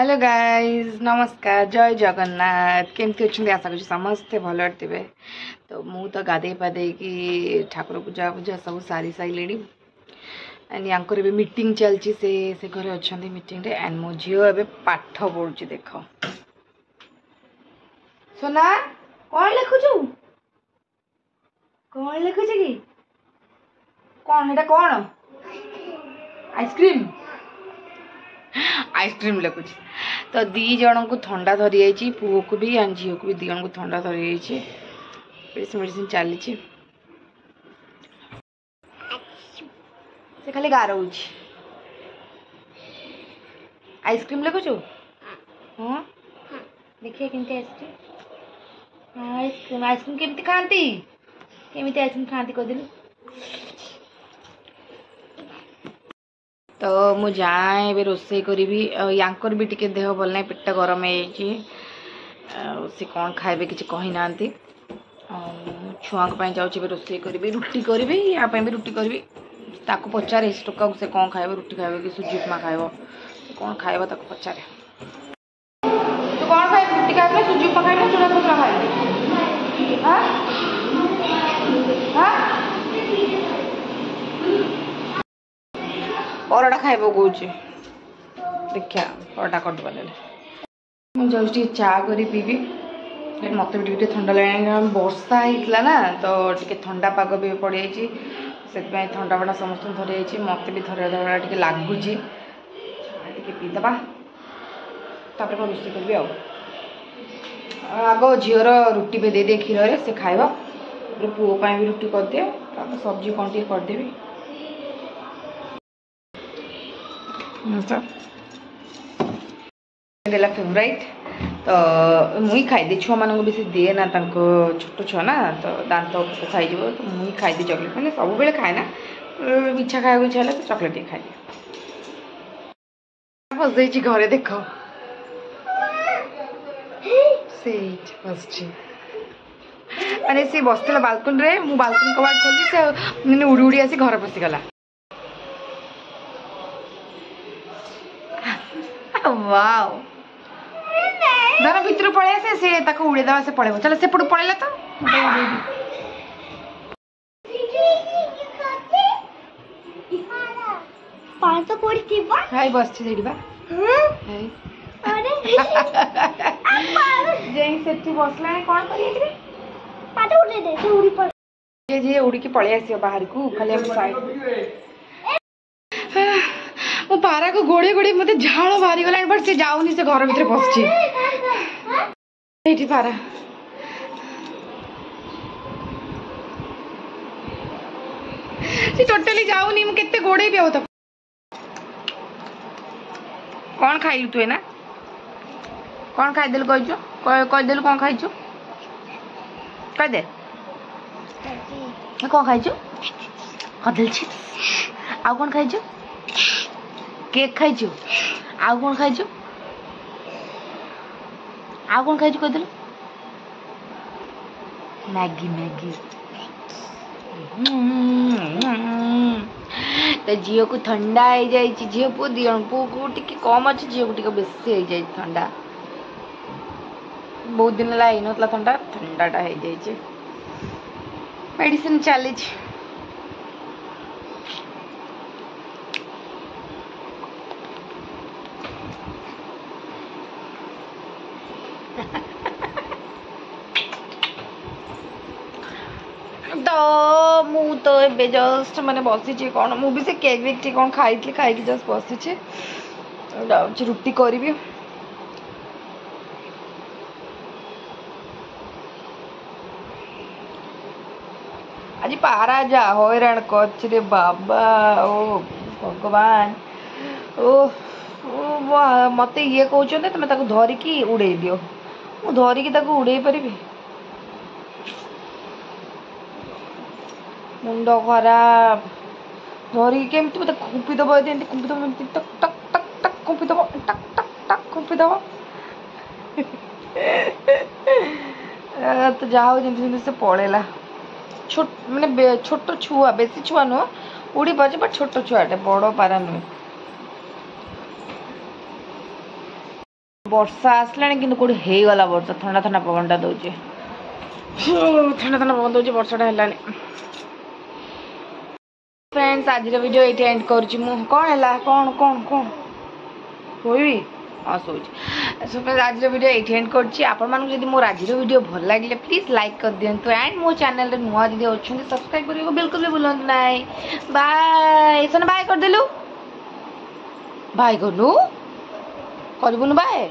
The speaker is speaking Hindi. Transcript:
हेलो गाइज नमस्कार जय जगन्नाथ केमती अच्छे आशा कर समस्ते भल थे। तो मु तो गाधे पाधे कि ठाकुर पूजा पूजा सब सारी सारे एंड यहाँ भी मीटिंग चलती से घरे अच्छा मीटिंग रे एंड मो झील ए पाठ पढ़ुची देख सोना कौन लिखुचु कौन लिखुच कि कौन है कौन आइसक्रीम आइसक्रीम लिखुच। तो दी जन को ठंडा धरी जाइए पुओ को भी एंड झील को भी दी जन को ठंडा धरी जाइए मेडिसिन मेडिसिन चली से खाली गार हो आइसक्रीम लिखुचु हाँ देखिए केमती आइसक्रीम आइसक्रीम आइसक्रीम केमती खाती केमती आइसक्रीम खाती कहदेलु। तो मु जाए ए रोसे करी यांकर भी टिके देह भल ना पेट गरम हो सी कौन खाए कि कही ना छुआ जाऊँ रोसे करी रुटी करी या भी रुटी करी ताको पचारे टोका से कौन खाए रुटी खाए कि सुजी उपमा खाइब कौन खाइब ताको पचारे तो कौन खाए रुटी खाए सुजी उपमा खाए चूड़ा सतुरा खाए परोटा खाइब कौच देखा परोटा करदे मुझे चा कर पीबी मत भी टे ठंडा लगे वर्षा होता ना तो टे ठंडा पाग भी पड़ जाए से ठंडा फंडा समस्त धरी जाइए मत भी धर धरा टे लगुच टे पीदे तापर कौन रोषे करी आग झीर रुटी पे दे क्षीर से खाइब पुओ भी रुटी करदे सब्जी कौन टे करदेवी फेवराइट तो मुई खाईदे छुआ मान बेसी दिए ना छोट छुआ ना तो दांत खाई तो मुई खाईदे चॉकलेट मैंने सब बेले खाए ना इच्छा खाया इच्छा है तो चॉकलेट ही खाई फस घरे देख मैंने सी बसला बालकनी रे मु बालकनी कबाट खोली से मैंने उड़ी उड़ी आसी घर पशिगला वाओ धर भितर पड़े से उड़े दवा से पड़े चलो से पड़ पड़ेला तो पान तो पड़ी थी भाई बस छी देबा अरे जेई सेठी बसला कोन करिए रे पाट उड़े दे से उड़ी पड़ जे उड़ी के पळे आसी बाहर को खाली हम साइड मो पारा को गोड़े गोड़े मते झाड़ बाहरी गला बट से जाउनी से घर भीतर पसची एठी पारा से टोटली जाउनी मु केते गोड़े भी होता कौन खाइलु तू ना कौन खाइ देलु कहजो कह देलु कौन खाइछु कह दे कौन खाइछु कदल छी आ कौन खाइछु केक खाइछु आउ कौन खाइछु आउ कौन खाइछु कहदेलु मैगी मैगी तो झील को ठंडा हो जाए झील पु दियन पु को टिके कम अच्छे झील को टिके बेसी हो जाए ठंडा बहुत दिन ला नतला ठंडा ठंडाटा हो जाए मेडिसिन चली तो मु तो ए जस्ट मैंने बसी कौन मु भी से केक वेक कौन खाई जस्ट बसी जाऊँ रुटी करी आज पारा जा हैरान कर बाबा ओ भगवान ओ मत ये कहते तुम धरिकी उड़े दियो मु धरिकी उड़े पारि मुंड खराब धरिकी केमती मत खुंपीदब खुंपीदब टक टक टक टक खुंपीदब टक टक टक खुंपीदब तो जहा जमी से पड़ेला छोट मैंने छोट छुआ बेसी छुआ नुह उड़ी पारे बट छोट छुआटे बड़ पारा नुहे। ବର୍ଷା ଆସିଲାଣି କିନ୍ତୁ କୋଉଠି ହେଇଗଲା ବର୍ଷା ଥଣ୍ଡା ଥଣ୍ଡା ପବନଟା ଦଉଛି ଥଣ୍ଡା ଥଣ୍ଡା ପବନ ଦଉଛି ବର୍ଷାଟା ହେଲାନି फ्रेंड्स आज वीडियो ये एंड करुँच कौन है कौन कौन कौन शोबी हाँ शो सो आज वीडियो ये एंड करुँच मोर आज वीडियो भल लगे प्लीज लाइक कर दिंतु एंड मो चैनल नुआ दीदी अच्छा सब्सक्राइब करने को बिल्कुल भी भूलु ना बाय सोना बाय करदेलु बाय कलु करबुनु बाय